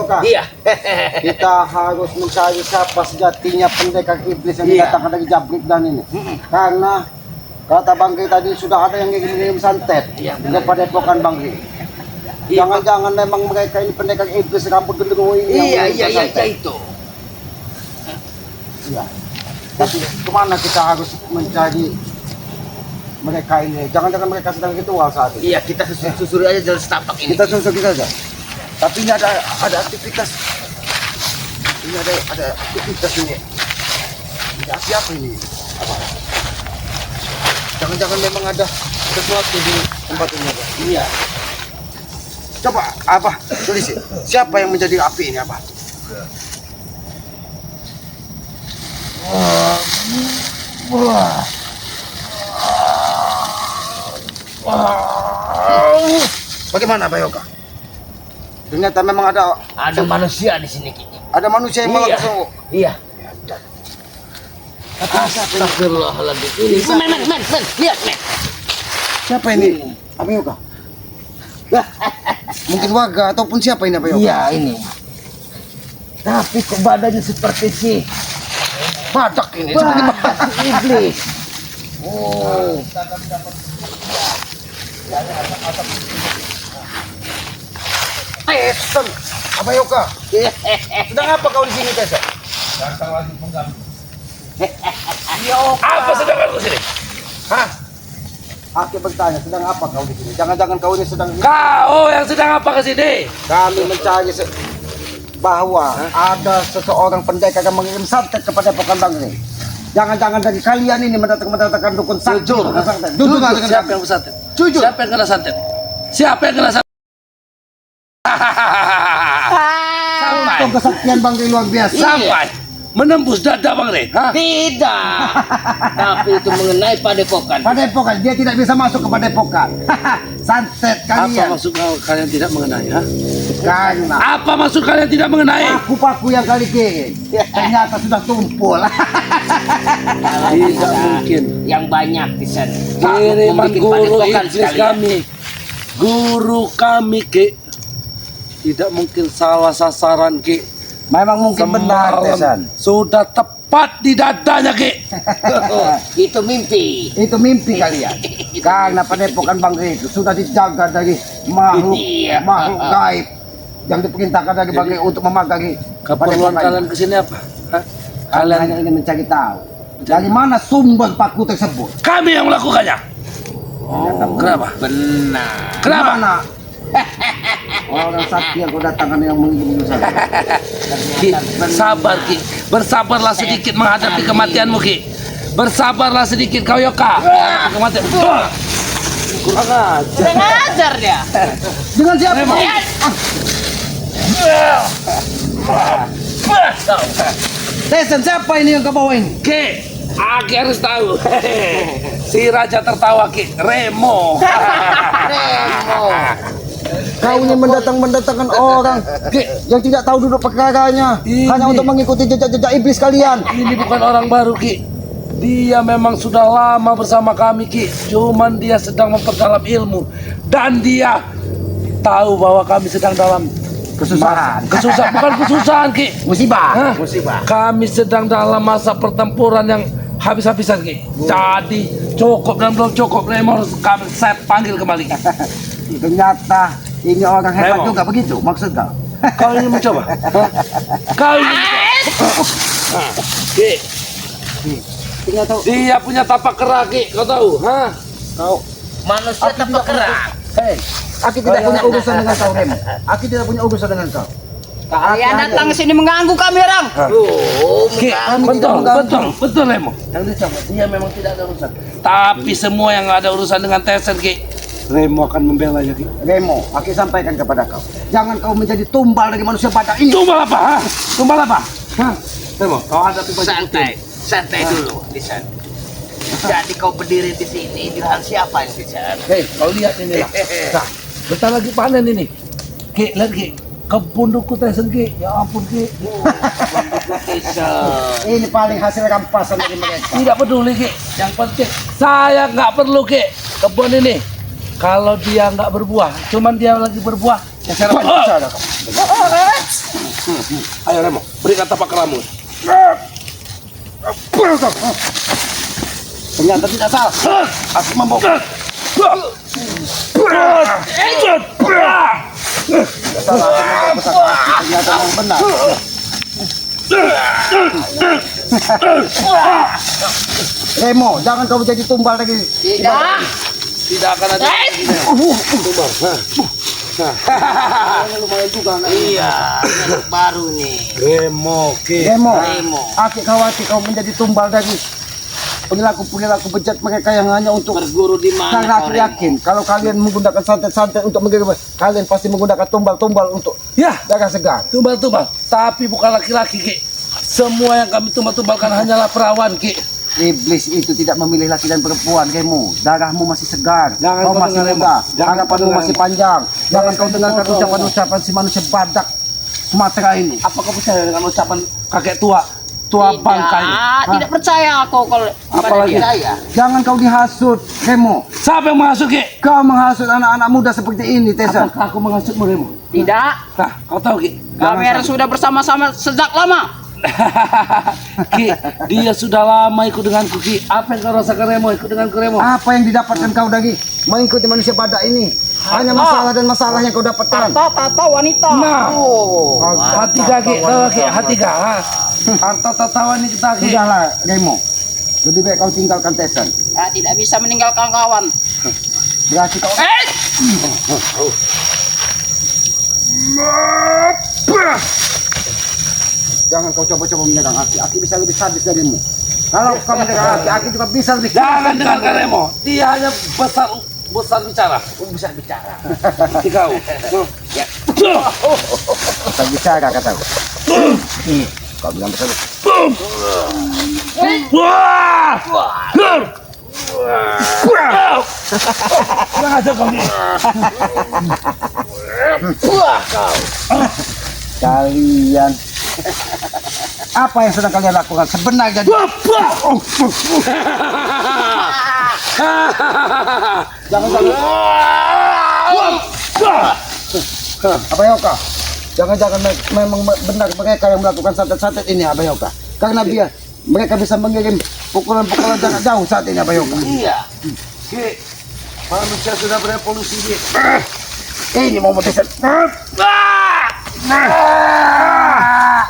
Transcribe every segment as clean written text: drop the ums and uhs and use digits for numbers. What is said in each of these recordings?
Yoga. Iya. Kita harus mencari siapa sejatinya pendekar iblis yang Iya. datang dari Jabrik dan ini. Karena kata Bang Ri tadi sudah ada yang ngirim santet Iya, dari Padepokan Bang Ri. Iya, Jangan-jangan memang mereka ini pendekar iblis rambut genderuwo ini yang Iya, mengirim santet. itu. Iya. Tapi kemana kita harus mencari mereka ini? Jangan-jangan mereka sedang ritual saat ini. Iya, kita susuri aja jalan setapak ini. Kita susuk kita aja. Tapi ini ada aktivitas. Ini ada aktivitas ini. Ini siapa ini? Apa? Jangan-jangan memang ada sesuatu di tempat ini. Apa? Iya. Coba apa? Tulis. Siapa yang menjadi api ini apa? Bagaimana Pak Yoga? Ternyata memang ada manusia di sini Ki. manusia yang malah kesungguh. Iya. Astagfirullahaladzim. Ini men, lihat men. Siapa ini? Apa Yoga? Mungkin warga ataupun siapa ini Pak Yoga? Iya ini. Tapi kok badannya seperti si Badak ini. badak si iblis. Oh. Tesen. Apa Yoga? Sedang apa kau di sini Tesen? Datang lagi pengganggu. Apa sedang aku sini? Hah? Aku bertanya, sedang apa kau di sini? Jangan-jangan kau ini sedang Kau yang sedang apa ke sini? kami mencari bahwa ada seseorang pendekar yang mengirim santet kepada Pokan Bang Ri. Jangan-jangan dari kalian ini mendatangkan dukun sakti. Jujur. Tukang santet. Jujur. Siapa yang bersantet? Jujur. Siapa yang kena santet? Siapa yang kena santet? Sampai. Untuk kesaktian Bang Ri luar biasa. Sampai menembus dada Bang Re. Tidak. Tapi itu mengenai padepokan. Padepokan, dia tidak bisa masuk ke Padepokan. Santet Apa kalian. maksud kalian tidak mengenai? Karena Apa maksud kalian tidak mengenai? paku-paku yang kali kirim ternyata sudah tumpul. Tidak mungkin. Yang banyak di sana. Kiriman Membikin guru padepokan iblis sekalian. kami, guru kami Ki, tidak mungkin salah sasaran Ki. Memang mungkin benar, Tesan. Sudah tepat di dadanya Ki. Itu mimpi. Itu mimpi kalian. Karena Padepokan Bang Ri itu sudah dijaga dari makhluk Iya. makhluk gaib yang diperintahkan dari Bang Ri untuk memagari Keperluan Padepokan. kalian kesini apa? Hah? Kalian Kalian, hanya ingin mencari tahu dari mana sumber paku tersebut. kami yang melakukannya. Kenapa? Benar. Kenapa? Mana? Orang sakti yang kau datangkan yang mengirim saya. Ki, sabar Ki, bersabarlah sedikit menghadapi kematianmu Ki. Bersabarlah sedikit kau Yoka. Menghadapi kematian. Kurang aja. Udah ngajar dia. Dengan siapa? Tesan, siapa ini yang kau bawa ini? Ki, Aki harus tahu. Si raja tertawa Ki, Remo. Kau ini mendatangkan orang yang tidak tahu duduk perkaranya Ini. hanya untuk mengikuti jejak-jejak iblis kalian. Ini bukan orang baru Ki. Dia memang sudah lama bersama kami Ki. Cuman dia sedang memperdalam ilmu. Dan dia tahu bahwa kami sedang dalam Kesusahan. bukan kesusahan Ki. Musibah. Hah? Musibah. Kami sedang dalam masa pertempuran yang habis-habisan Ki. Jadi cukup dan belum cukup Remo harus saya panggil kembali. Ternyata ini orang hebat Remo. juga begitu maksud kau. Kau ingin mencoba? Hah? Kau ingin mencoba? Ki, Ternyata dia punya tapak kerak Ki, kau tahu? Hah? kau. Manusia tanpa kerak. Hei, aku tidak punya urusan dengan kau Remo. Aku tidak punya urusan dengan kau. Kalian datang ke sini mengganggu kami orang. Ki, Kami tidak betul Remo. Yang dicoba, dia memang tidak ada urusan. Tapi semua yang ada urusan dengan Tesen Ki, Remo akan membela ya Ki. Remo, aku sampaikan kepada kau. Jangan kau menjadi tumbal dari manusia badak ini. Tumbal apa? Hah? Tumbal apa? Hah? Remo, kau hadapi baju Santai, santai dulu di sana. Jadi kau berdiri di sini dengan siapa yang di sana? Hei, kau lihat ini lah. Nah, bentar lagi panen ini. Ki, lihat Ki. Kebun duku Tesen Ki. Ya ampun Ki. Ini paling hasil rampasan dari mereka. Tidak peduli Ki. Yang penting saya nggak perlu Ki. Kebun ini. Kalau dia nggak berbuah, cuman dia lagi berbuah. Saya Ayo Remo, berikan tapak keramu. Ternyata tidak salah. Aku membongkar. Tidak salah. Aku membongkar. Ternyata yang benar. Remo, jangan kau jadi tumbal lagi. Tidak. Tidak akan ada. Lumayan juga. Iya, anak baru nih. Remo, Remo, Remo. aku khawatir kau menjadi tumbal dari perilaku bejat mereka yang hanya untuk Berguru di mana? karena aku kau, Remo? yakin kalau kalian menggunakan santet-santet untuk mengirim, kalian pasti menggunakan tumbal-tumbal untuk Ya, darah segar. tumbal-tumbal. Tapi bukan laki-laki, Ki. Semua yang kami tumbal-tumbalkan hanyalah perawan, Ki. Iblis itu tidak memilih laki dan perempuan, Remo. Darahmu masih segar, Jangan kau kau masih dengar, muda, Remo. Jangan harapanmu kau masih dengar, panjang. Jangan kau dengarkan bodoh. ucapan-ucapan si manusia badak Sumatera ini. Apa kau percaya dengan ucapan kakek tua bangka ini? Tidak percaya aku kalau Apalagi? saya. Jangan kau dihasut, Remo. Siapa yang menghasut, Ki? Kau menghasut anak-anak muda seperti ini, Tessa. Apakah aku menghasutmu, Remo? Tidak. Nah, kau tahu, Ki? Kami sudah bersama-sama sejak lama. Ki, dia sudah lama ikut denganku, Ki. Apa yang kau rasakan, Remo? Ikut denganku, Remo? Apa yang didapatkan kau dari mengikuti manusia badak ini? Hanya masalah dan masalah yang kau dapatkan. Tata wanita. Nah. Oh. Hati Ki, tahu, Ki? Hati Ki, ha? Harta tatawan ini kita, Ki. Sudahlah, Remo. Lebih baik kau tinggalkan Tesan. Ya, tidak bisa meninggalkan kawan. Berarti kau... Jangan kau coba-coba menyerang Aki. Aki bisa lebih sadis darimu. Kalau kau menyerang Aki, Aki juga bisa lebih Jangan dengarkan Remo. Dia hanya besar bicara. bisa bicara. Seperti kau. Ya. Bisa bicara kataku. Kau bilang betul. Wah! Kurang aja kau. Wah, kau. Kalian apa yang sedang kalian lakukan sebenarnya? Abayoka, jangan-jangan memang benar mereka yang melakukan santet-santet ini, Abayoka. Karena mereka bisa mengirim pukulan-pukulan jarak jauh saat ini, Abayoka. Iya. Ki, manusia sudah berevolusi, Ki. Ini mau metesan.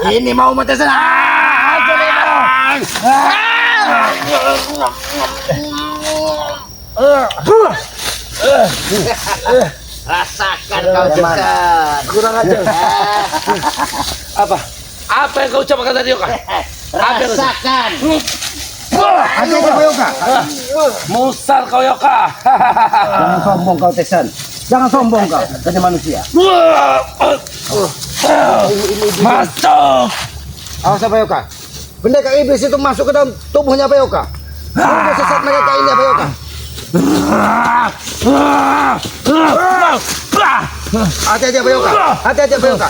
Ini mau metesan. Rasakan kau Gimana? dekat. Kurang ajar. Apa? Apa yang kau ucapkan tadi, Yoka? Rasakan. Hati-hati, Abayoka. Musar kau, Yoka. Jangan sombong kau, Tesan. Jangan sombong kau, jadi manusia. Masuk. Awas, Abayoka. Pendekar iblis itu masuk ke dalam tubuhnya Abayoka. Untuk sesat mereka ini, Abayoka. Hati-hati, Abayoka. Hati-hati, Abayoka.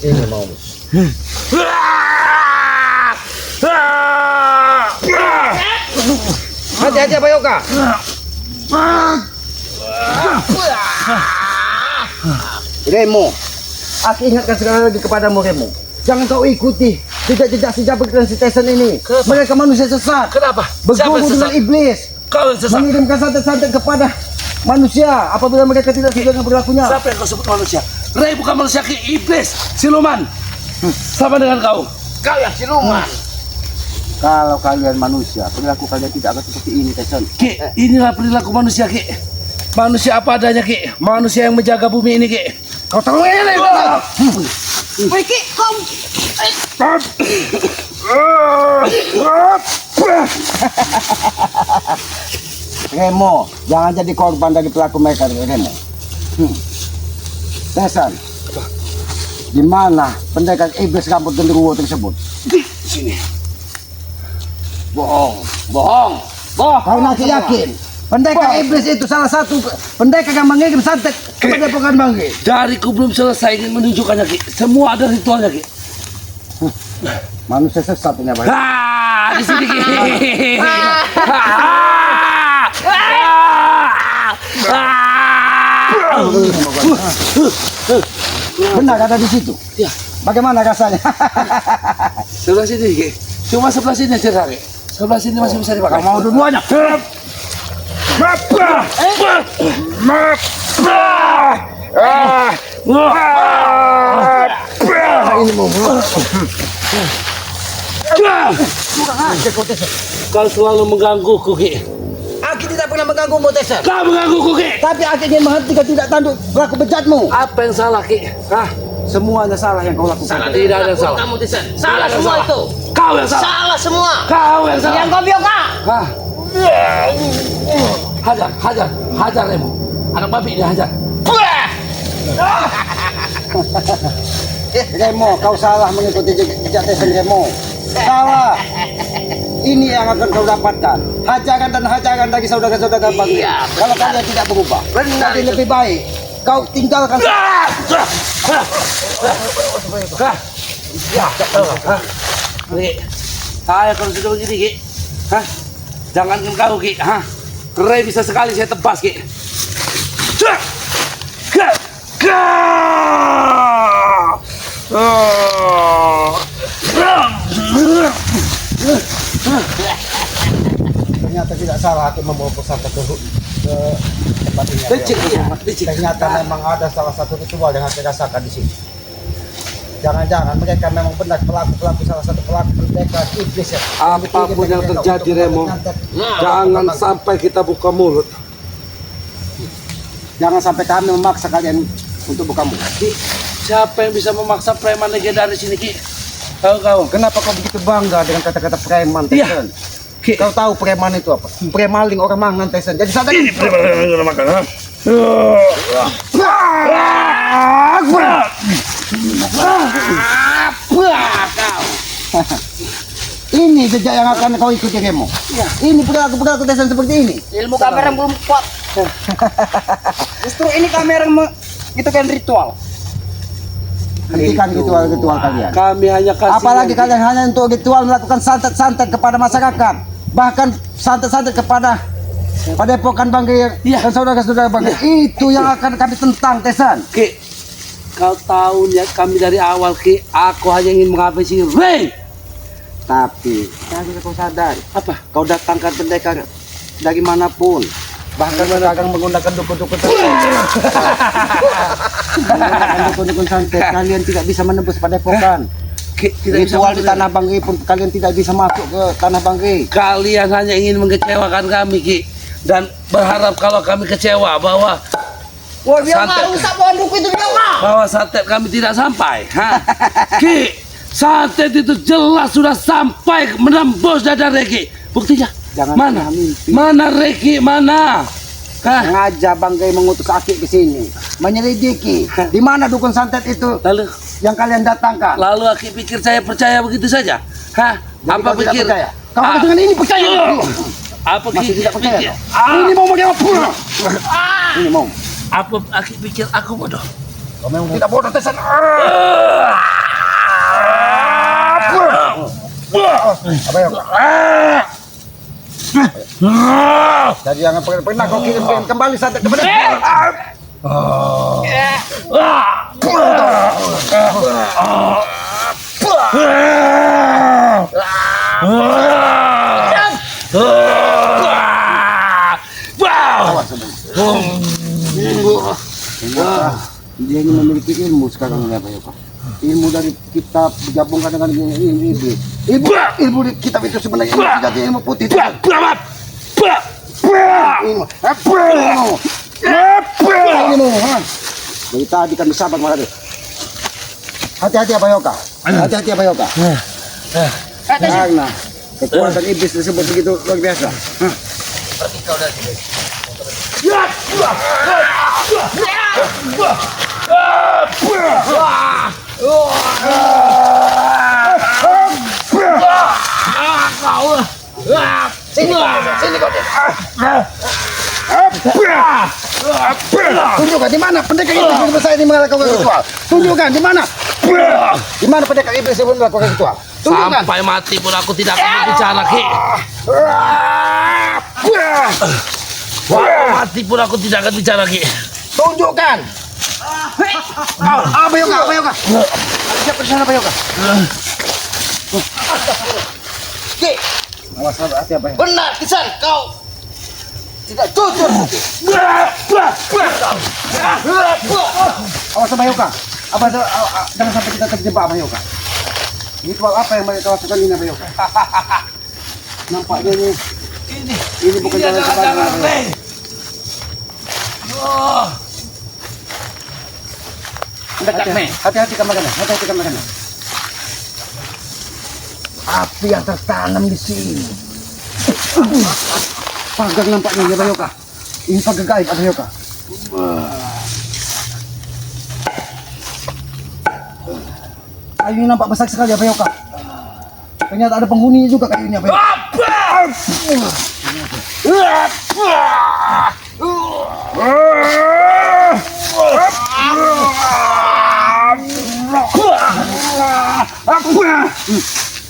Ini mau. Hati-hati, Abayoka. Remo, aku ingatkan sekali lagi kepadamu, Remo. Jangan kau ikuti jejak-jejak si Jabrik dan si Tesan ini. Kenapa? Mereka manusia sesat. Kenapa? Siapa Berguru yang dengan sesat? iblis. Kau yang sesat. Mengirimkan santet-santet kepada manusia apabila mereka tidak sesuai dengan perilakunya. Siapa yang kau sebut manusia? Ray bukan manusia, Ki. Iblis, siluman. Sama dengan kau. Kau yang siluman. Kalau kalian manusia, perilaku kalian tidak akan seperti ini, Tesan. Ki, inilah perilaku manusia, Ki. Manusia apa adanya, Ki. Manusia yang menjaga bumi ini, Ki. Kau tahu ini? Wiki, kau. Remo, jangan jadi korban dari pelaku mereka, Remo. Tesan, di mana pendekar iblis rambut genderuwo tersebut? Di sini. Bohong, bohong, bohong. Kau masih yakin? Pendekar iblis itu salah satu pendekar yang mengirim santet kepada Pokan Bangke. Dariku belum selesai ingin menunjukkannya, Ki. Semua ada ritualnya, Ki. Manusia sesat ini, Abang. Ah, di sini, Ki. Benar ada di situ. Ya. Bagaimana rasanya? Sebelah sini, Ki. Cuma sebelah sini aja, Ki. Sebelah sini masih bisa dipakai. Mau dua-duanya. Ini mau. Kau selalu menggangguku, Ki. Aku tidak pernah mengganggumu, Tesan. Kau menggangguku, Ki. Tapi aku ingin menghentikan tidak tanduk pelaku bejatmu. Apa yang salah, Ki? Hah? Semuanya salah yang kau lakukan. Tidak ada yang salah. Kamu Tisan. Salah ada semua salah. itu. Kau yang salah. Salah semua. Kau yang salah. Yang kau bilang kak. Hah? Hajar Remo. Anak babi dia hajar. Remo, kau salah mengikuti jejak Tesan Remo. Salah. Ini yang akan kau dapatkan. Hajaran dan hajaran dari saudara-saudara bangsa. Iya, Kalau kalian tidak berubah. Benar Jadi itu. lebih baik kau tinggalkan. Ki, saya kalau sudah begini, Ki. Hah? Jangan kau, Ki. Hah? Ray bisa sekali saya tebas, Ki. Ternyata tidak salah aku membawa pusaka ke tempat ini. Licik, iya, licik. Ternyata memang ada salah satu ritual yang saya rasakan di sini. Jangan-jangan mereka memang benar pelaku salah satu pelaku pendekar iblis ya. Apapun yang terjadi, Remo, jangan sampai kita buka mulut. Jangan sampai kami memaksa kalian untuk buka mulut. Ki, siapa yang bisa memaksa preman legendaris ini, Ki? Kau. Kenapa kau begitu bangga dengan kata-kata preman, Iya. Tesan? Ki. Kau tahu preman itu apa? Premaling orang mangan, Tesan. Jadi sadar. Ini preman yang makan, ha? Ini jejak yang akan kau ikuti, Remo. Ini perilaku Tesan seperti ini. Ilmu kamera yang belum kuat. Justru ini kamera itu kan ritual. Hentikan ritual-ritual kalian. Kami hanya kasih. Apalagi kalian hanya untuk ritual melakukan santet-santet kepada masyarakat. Bahkan santet-santet kepada Padepokan Banggai dan saudara-saudara Banggai. Itu yang akan kami tentang, Tesan. Ki, kau tahu niat kami dari awal, Ki. Aku hanya ingin menghabisi Ray. Tapi, harus kau sadar. Apa? Kau datangkan pendekar dari manapun. Bahkan mereka menggunakan dukun-dukun santet. Menggunakan dukun-dukun santet. Kalian tidak bisa menembus Padepokan. Ki, tidak bisa Ritual di Tanah Banggai pun kalian tidak bisa masuk ke Tanah Banggai. Kalian hanya ingin mengecewakan kami, Ki. Dan berharap kalau kami kecewa bahwa Wah biar Santet. nggak rusak pohon duku itu biar nggak. bahwa santet kami tidak sampai. Hah? Ki, santet itu jelas sudah sampai menembus dada Reki. Buktinya? Jangan Mana? pernah mimpi. Mana Reki? Mana? Hah? Sengaja Banggai mengutus Aki ke sini menyelidiki di mana dukun santet itu Lalu yang kalian datangkan. Aki pikir saya percaya begitu saja? Hah? Jadi Apa kau tidak pikir? percaya? Kau dengan ini percaya? Apa Masih Ki tidak percaya? pikir? Ini mau bagaimana? Ini mau. Apa Aki pikir aku bodoh? Kau memang tidak bodoh, Tesan. Apa ya? Jadi jangan pernah kau kirim kembali santet kepada dia ingin memiliki ilmu sekarang ini apa ya Pak? Ilmu dari kitab digabungkan dengan ilmu iblis. Ilmu di kitab itu sebenarnya tidak ilmu putih. Ilmu. Dari tadi kami sabar Mahade. Hati-hati apa Yoka? Hati-hati apa Yoka? Karena kekuatan iblis tersebut begitu luar biasa. Tunjukkan di mana pendekar iblis sebelum saya ini melakukan ritual. Tunjukkan di mana. Di mana pendekar iblis sebelum melakukan ritual. Tunjukkan. Sampai mati pun aku tidak akan bicara, Ki. Sampai mati pun aku tidak akan bicara, Ki. Tunjukkan. Bayoka. Siapa di sana Bayoka? Ki. Awas hati apa ya? Benar, Kisan, kau Tidak jujur. Awas Bayoka. Jangan sampai kita terjebak Bayoka. Ritual apa yang mereka lakukan ini Bayoka? Nampaknya ini bukan jalan sembarangan. Hati-hati kan makannya. Api yang tertanam di sini. Pagar nampaknya ya Bayoka. Ini pagar gaib Bayoka. Kayu ini nampak besar sekali ya Bayoka. Ternyata ada penghuninya juga kayunya Bayoka.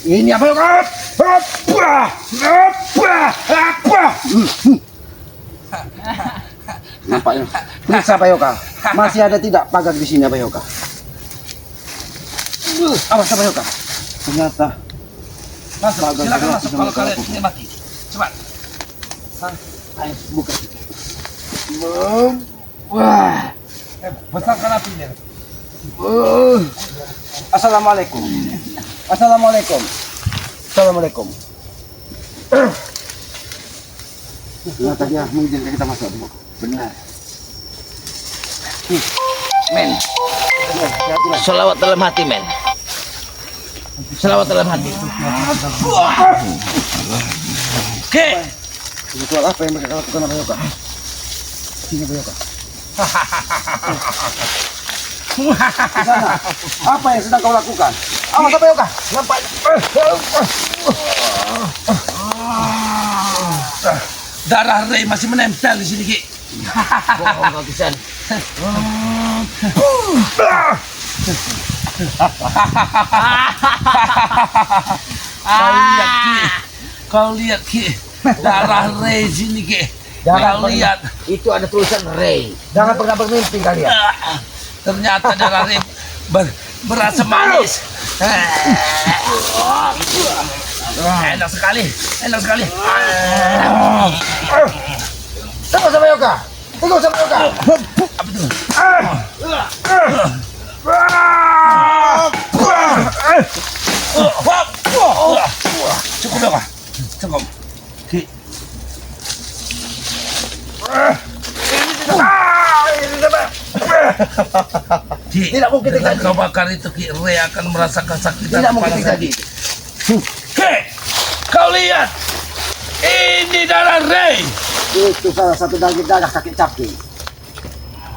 Ini apa ya Kak? Nampaknya. Periksa Bayoka. Masih ada tidak pagar di sini Bayoka? Awas Bayoka. Ternyata. Masuk, silakan masuk kalau kalian ingin mati. Cepat. Ayo buka. Besarkan apinya. Assalamualaikum. Ternyata dia mengizinkan kita masuk. Benar. men. Selawat dalam hati, men. Selawat dalam hati. Oke. Ritual apa yang mereka lakukan apa Yoka? Sini Yoka. Di sana, apa yang sedang kau lakukan? Awas apa Yoka? Nampak. Darah Ray masih menempel di sini, Ki. Bohong kau Kisan. Kau lihat Ki. Darah Ray sini, Ki. Jangan Kau lihat. Itu ada tulisan Ray. Jangan pernah bermimpi kalian. Ternyata darah Ray berasa manis. Enak sekali, enak sekali. Tunggu sama Yoka. Tunggu sama Yoka. Apa itu? Cukup ya, Pak? Cukup. Ki. Ki, Tidak mungkin dengan terjadi. kau bakar itu Ki, Ray akan merasakan kesakitan. Tidak mungkin kepala terjadi. Ki, kau lihat. Ini darah Ray. Itu salah satu daging darah kakek Caping.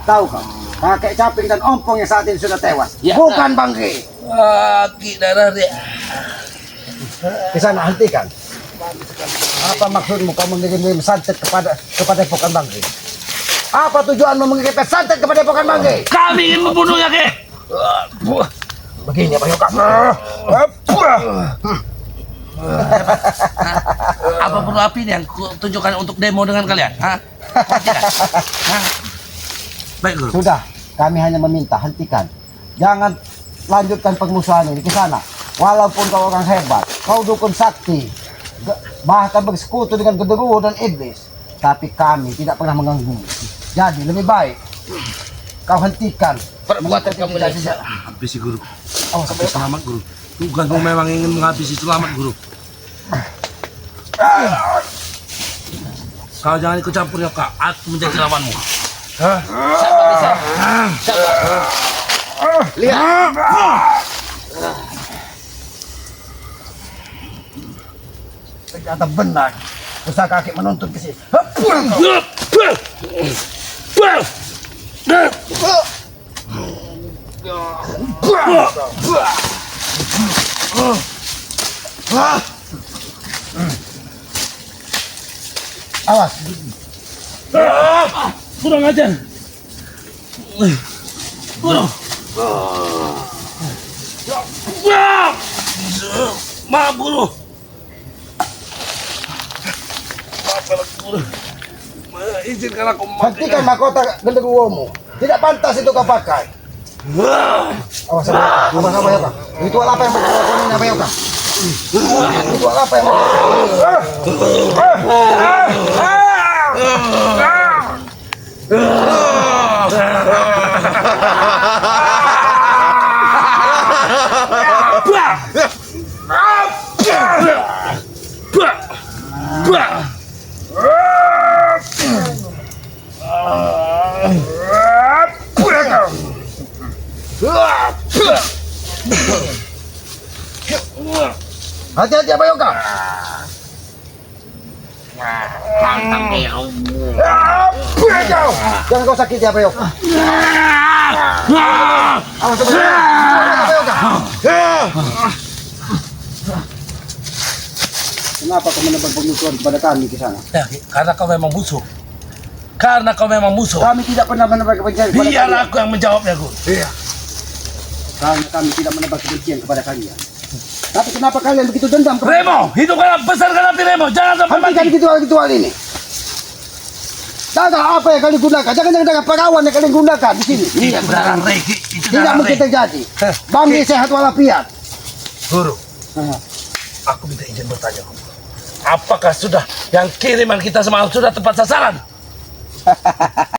Tahu kau? Kakek Caping dan ompong yang saat ini sudah tewas. Ya, Bukan Bangke. Ki, darah Ray. Di sana hentikan. Apa maksudmu kau mengirim santet kepada Epokan Bangke? Apa tujuanmu mengirim santet kepada Epokan Bangke? Kami ingin membunuhnya, Ki. Begini apa Yoka? Apa perlu api ini yang tunjukkan untuk demo dengan kalian? Hah? Tidak? Hah? Baik, Guru. Sudah, kami hanya meminta hentikan. Jangan lanjutkan permusuhan ini ke sana. Walaupun kau orang hebat, kau dukun sakti, bahkan bersekutu dengan genderuwo dan iblis, tapi kami tidak pernah mengganggu. Jadi lebih baik kau hentikan Perbuatan kamu ini. Habisi, Guru. Awas sampai Selamat, Guru. Tugasmu memang ingin menghabisi. Selamat, Guru. Kau jangan ikut campur ya, Kak. Aku menjadi lawanmu. Sabar, Kisan. Sabar. lihat. Ternyata benar. Usaha kaki menuntut ke sini. Awas. Kurang ajar. Guru. Maaf, Guru. Maaf, Guru. Izinkan aku memakai. Hentikan mahkota genderuwomu. Tidak pantas itu kau pakai. Awas Bayoka. Ritual apa yang mau kau lakukan ini Bayoka? Ritual apa yang mau Hati-hati Bayoka. Jangan kau sakit ya Bayoka. Awas Bayoka. Kenapa kau menebak pemikiran kepada kami di sana? Ya, karena kau memang musuh. Karena kau memang musuh. Kami tidak pernah menebak kebencian kepada Biar kalian. aku yang menjawabnya, Gun. Iya. Karena kami tidak menebak kebencian kepada kalian. Tapi kenapa kalian begitu dendam kepada Remo, hidupkan besarkan hati Remo. Jangan sampai hentikan mati. ritual-ritual ini. Dagang apa yang kalian gunakan? Jangan dagang perawan yang kalian gunakan di sini. Itu darah Reki. Itu Tidak darah mungkin Reki. terjadi. Banggi sehat walafiat. Guru, aku minta izin bertanya. Apakah sudah yang kiriman kita semalam sudah tepat sasaran?